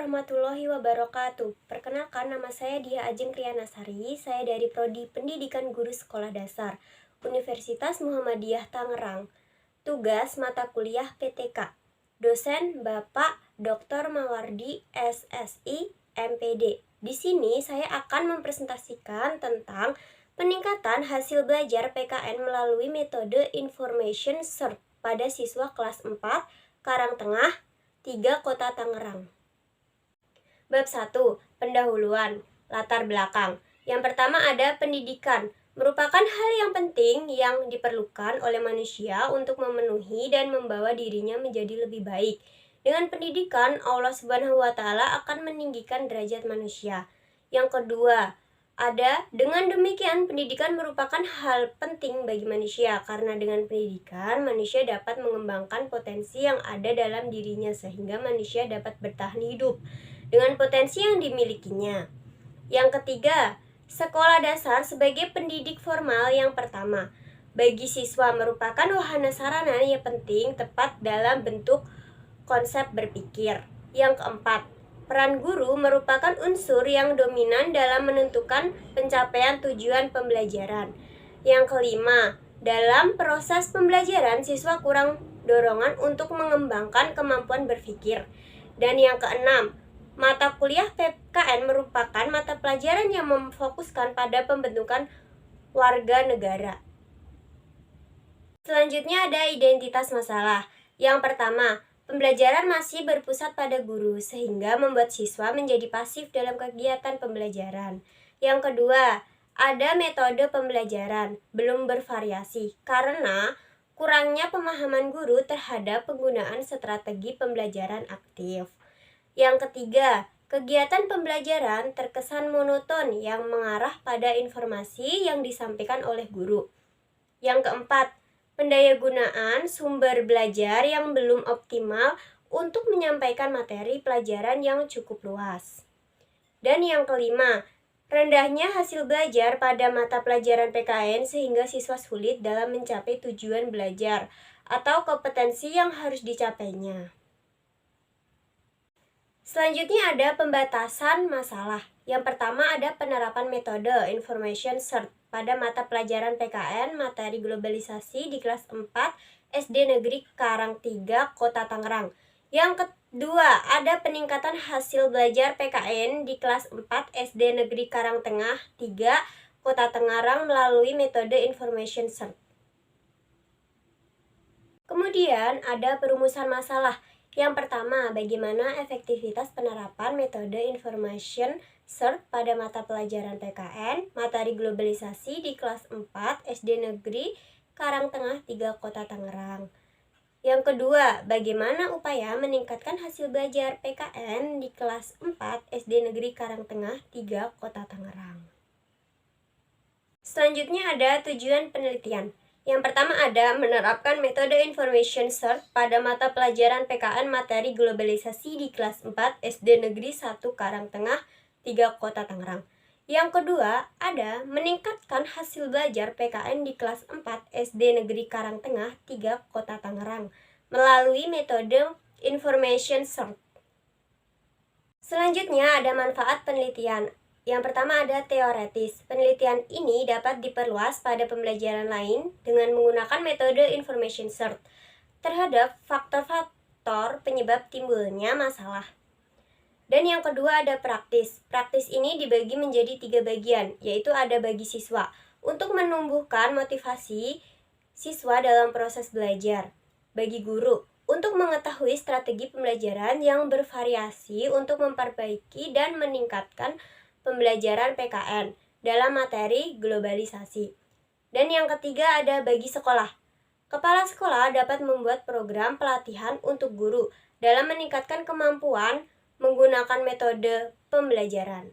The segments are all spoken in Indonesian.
warahmatullahi wabarakatuh. Perkenalkan, nama saya Dia Ajeng Kriyanasari. Saya dari Prodi Pendidikan Guru Sekolah Dasar, Universitas Muhammadiyah Tangerang. Tugas mata kuliah PTK. Dosen Bapak Dr. Mawardi, SSI, MPD. Di sini saya akan mempresentasikan tentang peningkatan hasil belajar PKN melalui metode Information Search pada siswa kelas 4, Karangtengah, 3 Kota Tangerang. Bab 1. Pendahuluan. Latar belakang. Yang pertama ada pendidikan. Merupakan hal yang penting yang diperlukan oleh manusia untuk memenuhi dan membawa dirinya menjadi lebih baik. Dengan pendidikan, Allah Subhanahu wa Ta'ala akan meninggikan derajat manusia. Yang kedua, dengan demikian pendidikan merupakan hal penting bagi manusia karena dengan pendidikan manusia dapat mengembangkan potensi yang ada dalam dirinya sehingga manusia dapat bertahan hidup dengan potensi yang dimilikinya. Yang ketiga, sekolah dasar sebagai pendidik formal yang pertama bagi siswa merupakan wahana sarana yang penting tepat dalam bentuk konsep berpikir. Yang keempat, peran guru merupakan unsur yang dominan dalam menentukan pencapaian tujuan pembelajaran. Yang kelima, dalam proses pembelajaran siswa kurang dorongan untuk mengembangkan kemampuan berpikir. Dan yang keenam, mata kuliah PKN merupakan mata pelajaran yang memfokuskan pada pembentukan warga negara. Selanjutnya ada identitas masalah. Yang pertama, pembelajaran masih berpusat pada guru sehingga membuat siswa menjadi pasif dalam kegiatan pembelajaran. Yang kedua, ada metode pembelajaran belum bervariasi karena kurangnya pemahaman guru terhadap penggunaan strategi pembelajaran aktif. Yang ketiga, kegiatan pembelajaran terkesan monoton yang mengarah pada informasi yang disampaikan oleh guru. Yang keempat, pendayagunaan sumber belajar yang belum optimal untuk menyampaikan materi pelajaran yang cukup luas. Dan yang kelima, rendahnya hasil belajar pada mata pelajaran PKN sehingga siswa sulit dalam mencapai tujuan belajar atau kompetensi yang harus dicapainya. Selanjutnya ada pembatasan masalah. Yang pertama ada penerapan metode Information Search pada mata pelajaran PKN materi globalisasi di kelas 4 SD Negeri Karang 3 Kota Tangerang. Yang kedua ada peningkatan hasil belajar PKN di kelas 4 SD Negeri Karangtengah 3 Kota Tangerang melalui metode Information Search. Kemudian ada perumusan masalah. Yang pertama, bagaimana efektivitas penerapan metode Information Search pada mata pelajaran PKN materi globalisasi di kelas 4 SD Negeri Karangtengah 3 Kota Tangerang. Yang kedua, bagaimana upaya meningkatkan hasil belajar PKN di kelas 4 SD Negeri Karangtengah 3 Kota Tangerang. Selanjutnya ada tujuan penelitian. Yang pertama ada menerapkan metode Information Search pada mata pelajaran PKN materi globalisasi di kelas 4 SD Negeri 1 Karangtengah 3 Kota Tangerang. Yang kedua ada meningkatkan hasil belajar PKN di kelas 4 SD Negeri Karangtengah 3 Kota Tangerang melalui metode Information Search. Selanjutnya ada manfaat penelitian. Yang pertama ada teoretis. Penelitian ini dapat diperluas pada pembelajaran lain dengan menggunakan metode Information Search terhadap faktor-faktor penyebab timbulnya masalah. Dan yang kedua ada praktis. Praktis ini dibagi menjadi 3 bagian, yaitu ada bagi siswa untuk menumbuhkan motivasi siswa dalam proses belajar. Bagi guru untuk mengetahui strategi pembelajaran yang bervariasi untuk memperbaiki dan meningkatkan pembelajaran PKN dalam materi globalisasi. Dan yang ketiga ada bagi sekolah. Kepala sekolah dapat membuat program pelatihan untuk guru dalam meningkatkan kemampuan menggunakan metode pembelajaran.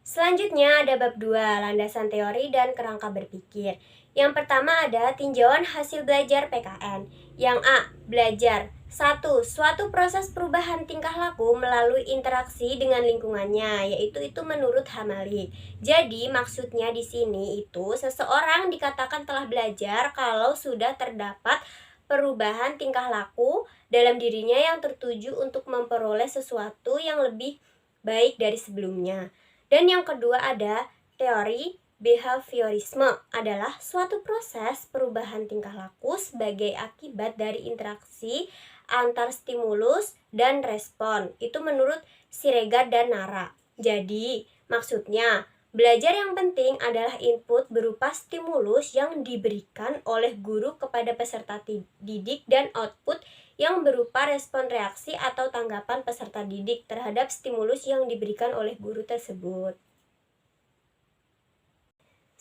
Selanjutnya ada bab 2, landasan teori dan kerangka berpikir. Yang pertama ada tinjauan hasil belajar PKN. Yang A, belajar. 1. Suatu proses perubahan tingkah laku melalui interaksi dengan lingkungannya, yaitu itu menurut Hamali. Jadi, maksudnya di sini itu seseorang dikatakan telah belajar kalau sudah terdapat perubahan tingkah laku dalam dirinya yang tertuju untuk memperoleh sesuatu yang lebih baik dari sebelumnya. Dan yang kedua ada teori behaviorisme, adalah suatu proses perubahan tingkah laku sebagai akibat dari interaksi antar stimulus dan respon. Itu menurut Siregar dan Nara. Jadi, maksudnya belajar yang penting adalah input berupa stimulus yang diberikan oleh guru kepada peserta didik dan output yang berupa respon reaksi atau tanggapan peserta didik terhadap stimulus yang diberikan oleh guru tersebut.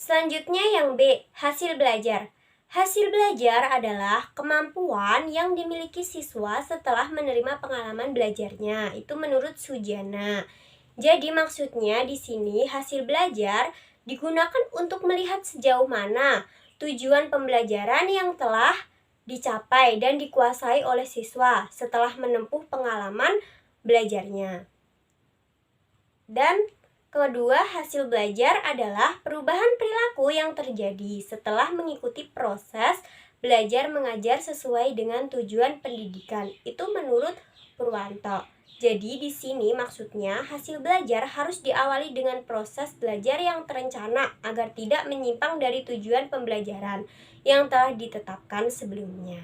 Selanjutnya yang B, hasil belajar. Hasil belajar adalah kemampuan yang dimiliki siswa setelah menerima pengalaman belajarnya. Itu menurut Sujana. Jadi maksudnya di sini hasil belajar digunakan untuk melihat sejauh mana tujuan pembelajaran yang telah dicapai dan dikuasai oleh siswa setelah menempuh pengalaman belajarnya. Dan kedua, hasil belajar adalah perubahan perilaku yang terjadi setelah mengikuti proses belajar mengajar sesuai dengan tujuan pendidikan. Itu menurut Purwanto. Jadi di sini maksudnya hasil belajar harus diawali dengan proses belajar yang terencana agar tidak menyimpang dari tujuan pembelajaran yang telah ditetapkan sebelumnya.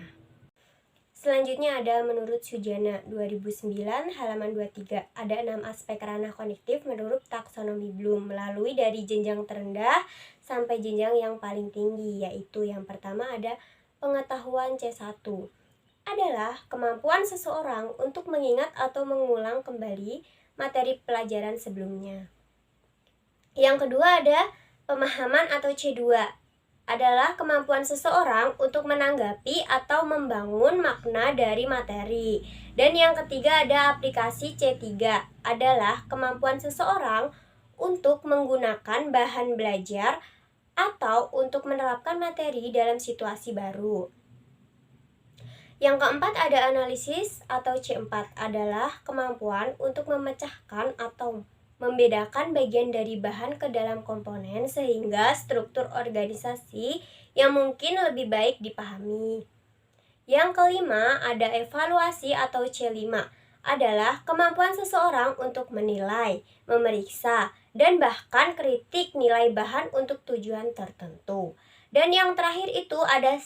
Selanjutnya ada menurut Sujana 2009 halaman 23. Ada 6 aspek ranah kognitif menurut taksonomi Bloom melalui dari jenjang terendah sampai jenjang yang paling tinggi, yaitu yang pertama ada pengetahuan C1. Adalah kemampuan seseorang untuk mengingat atau mengulang kembali materi pelajaran sebelumnya. Yang kedua ada pemahaman atau C2. Adalah kemampuan seseorang untuk menanggapi atau membangun makna dari materi. Dan yang ketiga ada aplikasi C3, adalah kemampuan seseorang untuk menggunakan bahan belajar atau untuk menerapkan materi dalam situasi baru. Yang keempat ada analisis atau C4, adalah kemampuan untuk memecahkan atau membedakan bagian dari bahan ke dalam komponen sehingga struktur organisasi yang mungkin lebih baik dipahami. Yang kelima ada evaluasi atau C5, adalah kemampuan seseorang untuk menilai, memeriksa, dan bahkan kritik nilai bahan untuk tujuan tertentu. Dan yang terakhir itu ada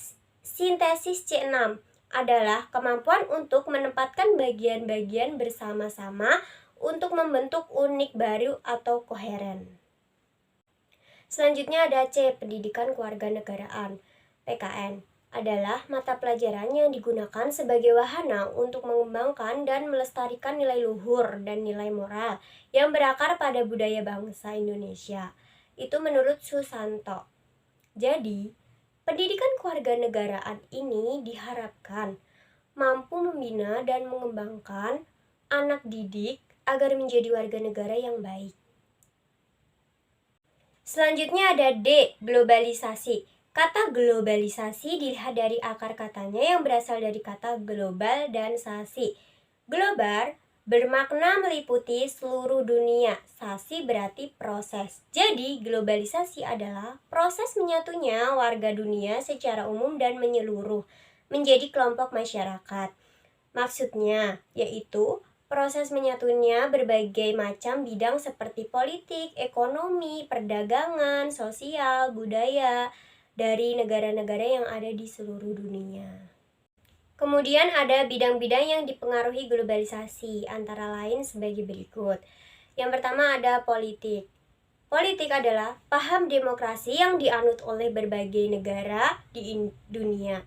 sintesis C6, adalah kemampuan untuk menempatkan bagian-bagian bersama-sama untuk membentuk unik baru atau koheren. Selanjutnya ada C, pendidikan kewarganegaraan. PKN adalah mata pelajaran yang digunakan sebagai wahana untuk mengembangkan dan melestarikan nilai luhur dan nilai moral yang berakar pada budaya bangsa Indonesia. Itu menurut Susanto. Jadi, pendidikan kewarganegaraan ini diharapkan mampu membina dan mengembangkan anak didik agar menjadi warga negara yang baik. Selanjutnya ada D, globalisasi. Kata globalisasi dilihat dari akar katanya yang berasal dari kata global dan sasi. Global bermakna meliputi seluruh dunia, sasi berarti proses. Jadi globalisasi adalah proses menyatunya warga dunia secara umum dan menyeluruh menjadi kelompok masyarakat. Maksudnya yaitu proses menyatunya berbagai macam bidang seperti politik, ekonomi, perdagangan, sosial, budaya dari negara-negara yang ada di seluruh dunia. Kemudian ada bidang-bidang yang dipengaruhi globalisasi, antara lain sebagai berikut. Yang pertama ada politik. Politik adalah paham demokrasi yang dianut oleh berbagai negara di dunia.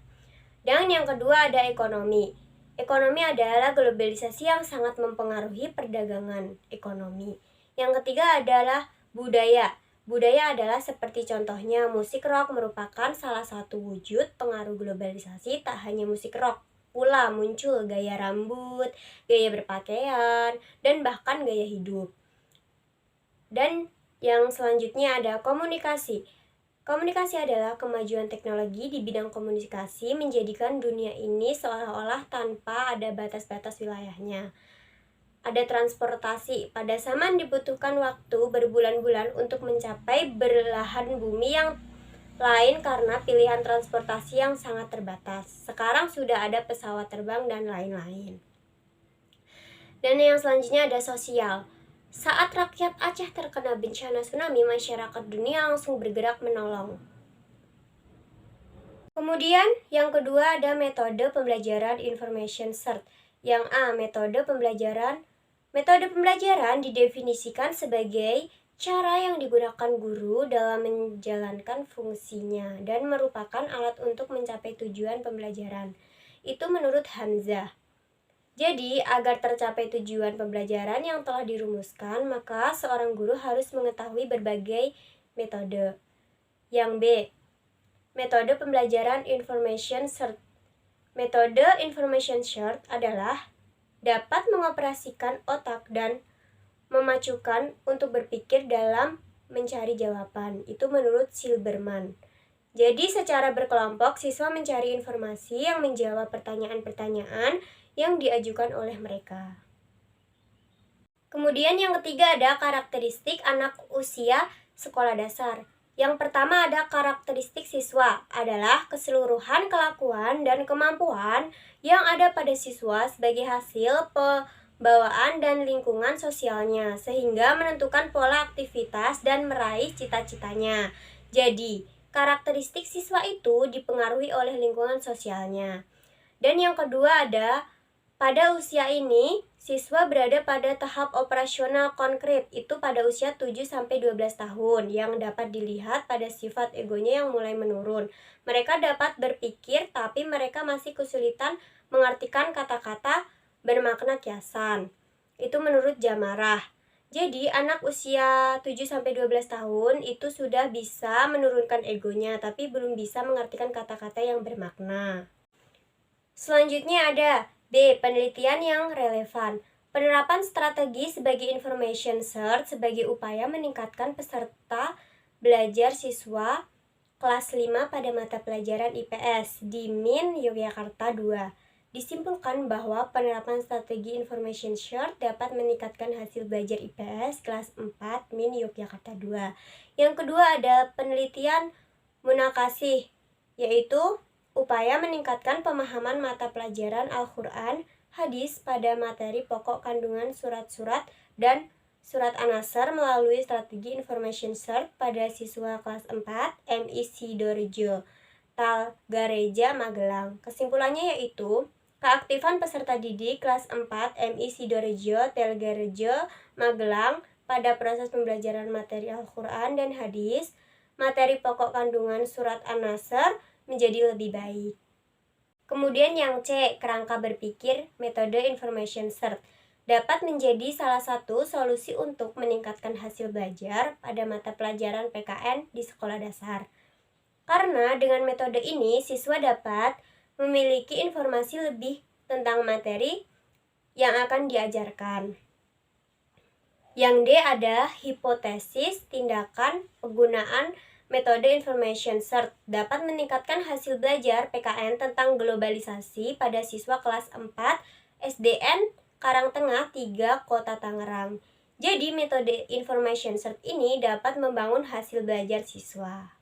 Dan yang kedua ada ekonomi. Ekonomi adalah globalisasi yang sangat mempengaruhi perdagangan ekonomi. Yang ketiga adalah budaya. Budaya adalah seperti contohnya musik rock merupakan salah satu wujud pengaruh globalisasi. Tak hanya musik rock, pula muncul gaya rambut, gaya berpakaian, dan bahkan gaya hidup. Dan yang selanjutnya ada komunikasi. Komunikasi adalah kemajuan teknologi di bidang komunikasi menjadikan dunia ini seolah-olah tanpa ada batas-batas wilayahnya. Ada transportasi, pada zaman dibutuhkan waktu berbulan-bulan untuk mencapai belahan bumi yang lain karena pilihan transportasi yang sangat terbatas. Sekarang sudah ada pesawat terbang dan lain-lain. Dan yang selanjutnya ada sosial. Saat rakyat Aceh terkena bencana tsunami, masyarakat dunia langsung bergerak menolong. Kemudian yang kedua ada metode pembelajaran information search. Yang A, metode pembelajaran. Metode pembelajaran didefinisikan sebagai cara yang digunakan guru dalam menjalankan fungsinya dan merupakan alat untuk mencapai tujuan pembelajaran. Itu menurut Hamzah. Jadi, agar tercapai tujuan pembelajaran yang telah dirumuskan, maka seorang guru harus mengetahui berbagai metode. Yang B, metode pembelajaran information search. Metode information search adalah dapat mengoperasikan otak dan memacukan untuk berpikir dalam mencari jawaban. Itu menurut Silberman. Jadi secara berkelompok, siswa mencari informasi yang menjawab pertanyaan-pertanyaan yang diajukan oleh mereka. Kemudian yang ketiga ada karakteristik anak usia sekolah dasar. Yang pertama ada karakteristik siswa, adalah keseluruhan kelakuan dan kemampuan yang ada pada siswa sebagai hasil pembawaan dan lingkungan sosialnya, sehingga menentukan pola aktivitas dan meraih cita-citanya. Jadi, karakteristik siswa itu dipengaruhi oleh lingkungan sosialnya. Dan yang kedua ada, pada usia ini, siswa berada pada tahap operasional konkret, itu pada usia 7-12 tahun, yang dapat dilihat pada sifat egonya yang mulai menurun. Mereka dapat berpikir, tapi mereka masih kesulitan mengartikan kata-kata bermakna kiasan. Itu menurut Jamarah. Jadi, anak usia 7-12 tahun itu sudah bisa menurunkan egonya, tapi belum bisa mengartikan kata-kata yang bermakna. Selanjutnya ada B, penelitian yang relevan. Penerapan strategi sebagai information search sebagai upaya meningkatkan peserta belajar siswa kelas 5 pada mata pelajaran IPS di MIN Yogyakarta 2. Disimpulkan bahwa penerapan strategi information search dapat meningkatkan hasil belajar IPS kelas 4 MIN Yogyakarta 2. Yang kedua ada penelitian munakasih, yaitu upaya meningkatkan pemahaman mata pelajaran Al-Quran, hadis pada materi pokok kandungan surat-surat dan surat An-Nasr melalui strategi information search pada siswa kelas 4 MI Sidorejo, Talgareja, Magelang. Kesimpulannya yaitu, keaktifan peserta didik kelas 4 MI Sidorejo, Talgarejo, Magelang pada proses pembelajaran materi Al-Quran dan hadis, materi pokok kandungan surat An-Nasr menjadi lebih baik. Kemudian yang C, kerangka berpikir metode information search dapat menjadi salah satu solusi untuk meningkatkan hasil belajar pada mata pelajaran PKN di sekolah dasar. Karena dengan metode ini, siswa dapat memiliki informasi lebih tentang materi yang akan diajarkan. Yang D ada hipotesis, tindakan, penggunaan metode information search dapat meningkatkan hasil belajar PKN tentang globalisasi pada siswa kelas 4 SDN Karangtengah 3 Kota Tangerang. Jadi metode information search ini dapat membangun hasil belajar siswa.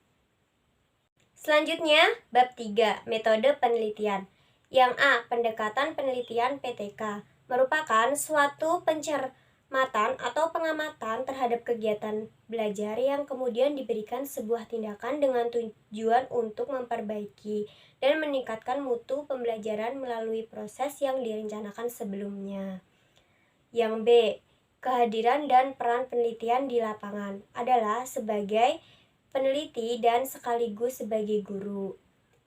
Selanjutnya, bab 3, metode penelitian. Yang A, pendekatan penelitian PTK merupakan suatu pencermatan atau pengamatan terhadap kegiatan belajar yang kemudian diberikan sebuah tindakan dengan tujuan untuk memperbaiki dan meningkatkan mutu pembelajaran melalui proses yang direncanakan sebelumnya. Yang B, kehadiran dan peran penelitian di lapangan adalah sebagai peneliti dan sekaligus sebagai guru.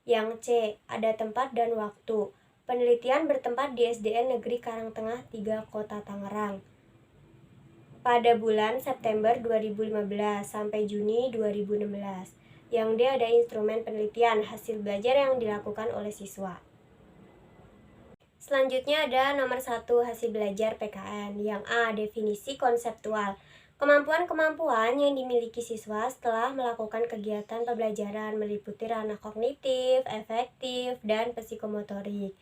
Yang C, ada tempat dan waktu. Penelitian bertempat di SDN Negeri Karangtengah 3 Kota Tangerang pada bulan September 2015 sampai Juni 2016. Yang D ada instrumen penelitian, hasil belajar yang dilakukan oleh siswa. Selanjutnya ada nomor 1 hasil belajar PKN. Yang A, definisi konseptual. Kemampuan-kemampuan yang dimiliki siswa setelah melakukan kegiatan pembelajaran meliputi ranah kognitif, efektif, dan psikomotorik.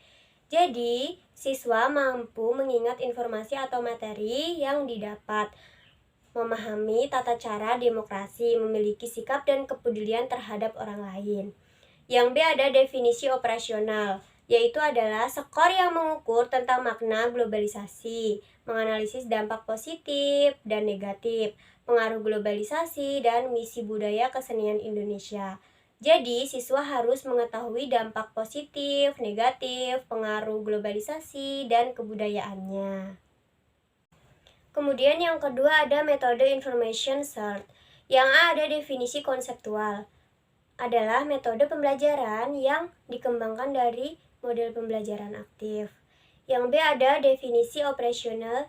Jadi, siswa mampu mengingat informasi atau materi yang didapat, memahami tata cara demokrasi, memiliki sikap dan kepedulian terhadap orang lain. Yang B ada definisi operasional, yaitu adalah skor yang mengukur tentang makna globalisasi, menganalisis dampak positif dan negatif, pengaruh globalisasi, dan misi budaya kesenian Indonesia. Jadi, siswa harus mengetahui dampak positif, negatif, pengaruh globalisasi, dan kebudayaannya. Kemudian yang kedua ada metode information search. Yang A ada definisi konseptual. Adalah metode pembelajaran yang dikembangkan dari model pembelajaran aktif. Yang B ada definisi operasional,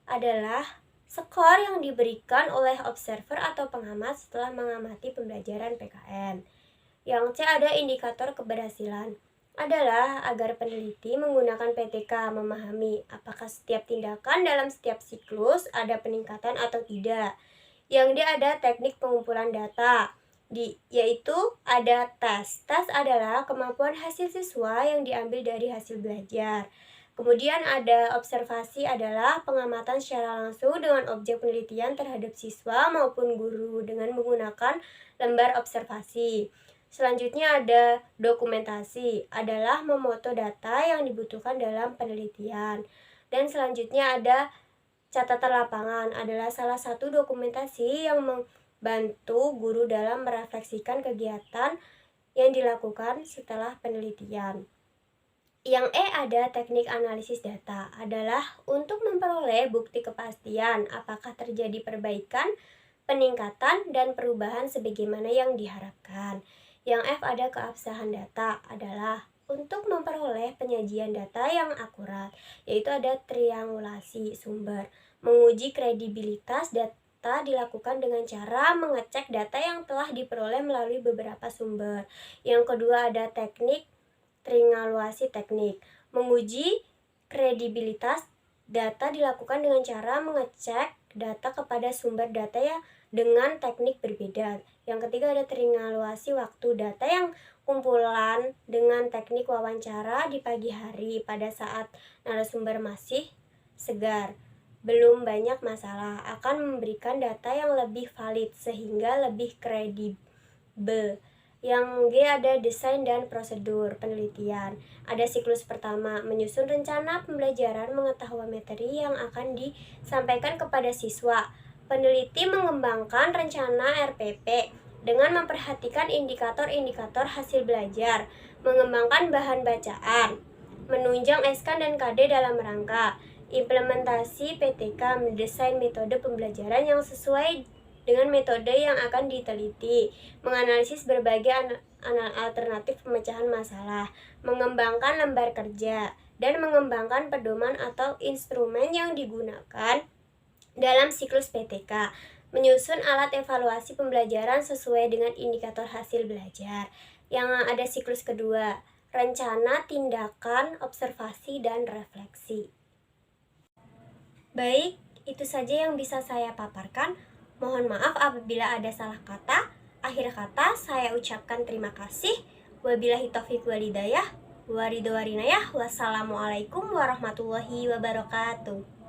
adalah skor yang diberikan oleh observer atau pengamat setelah mengamati pembelajaran PKN. Yang C ada indikator keberhasilan, adalah agar peneliti menggunakan PTK memahami apakah setiap tindakan dalam setiap siklus ada peningkatan atau tidak. Yang D ada teknik pengumpulan data, yaitu ada tes. Tes adalah kemampuan hasil siswa yang diambil dari hasil belajar. Kemudian ada observasi, adalah pengamatan secara langsung dengan objek penelitian terhadap siswa maupun guru dengan menggunakan lembar observasi. Selanjutnya ada dokumentasi, adalah memoto data yang dibutuhkan dalam penelitian. Dan selanjutnya ada catatan lapangan, adalah salah satu dokumentasi yang membantu guru dalam merefleksikan kegiatan yang dilakukan setelah penelitian. Yang E ada teknik analisis data, adalah untuk memperoleh bukti kepastian apakah terjadi perbaikan, peningkatan, dan perubahan sebagaimana yang diharapkan. Yang F ada keabsahan data, adalah untuk memperoleh penyajian data yang akurat, yaitu ada triangulasi sumber. Menguji kredibilitas data dilakukan dengan cara mengecek data yang telah diperoleh melalui beberapa sumber. Yang kedua ada teknik triangulasi teknik. Menguji kredibilitas data dilakukan dengan cara mengecek data kepada sumber data yang dengan teknik berbeda. Yang ketiga ada triangulasi waktu, data yang kumpulan dengan teknik wawancara di pagi hari pada saat narasumber masih segar, belum banyak masalah, akan memberikan data yang lebih valid sehingga lebih kredibel. Yang G ada desain dan prosedur penelitian. Ada siklus pertama, menyusun rencana pembelajaran, mengetahui materi yang akan disampaikan kepada siswa. Peneliti mengembangkan rencana RPP dengan memperhatikan indikator-indikator hasil belajar, mengembangkan bahan bacaan, menunjang SK dan KD dalam rangka implementasi PTK, mendesain metode pembelajaran yang sesuai dengan metode yang akan diteliti, menganalisis berbagai alternatif pemecahan masalah, mengembangkan lembar kerja, dan mengembangkan pedoman atau instrumen yang digunakan dalam siklus PTK, menyusun alat evaluasi pembelajaran sesuai dengan indikator hasil belajar. Yang ada siklus kedua, rencana, tindakan, observasi, dan refleksi. Baik, itu saja yang bisa saya paparkan. Mohon maaf apabila ada salah kata. Akhir kata saya ucapkan terima kasih. Wabillahi taufiq wal hidayah. Wassalamualaikum warahmatullahi wabarakatuh.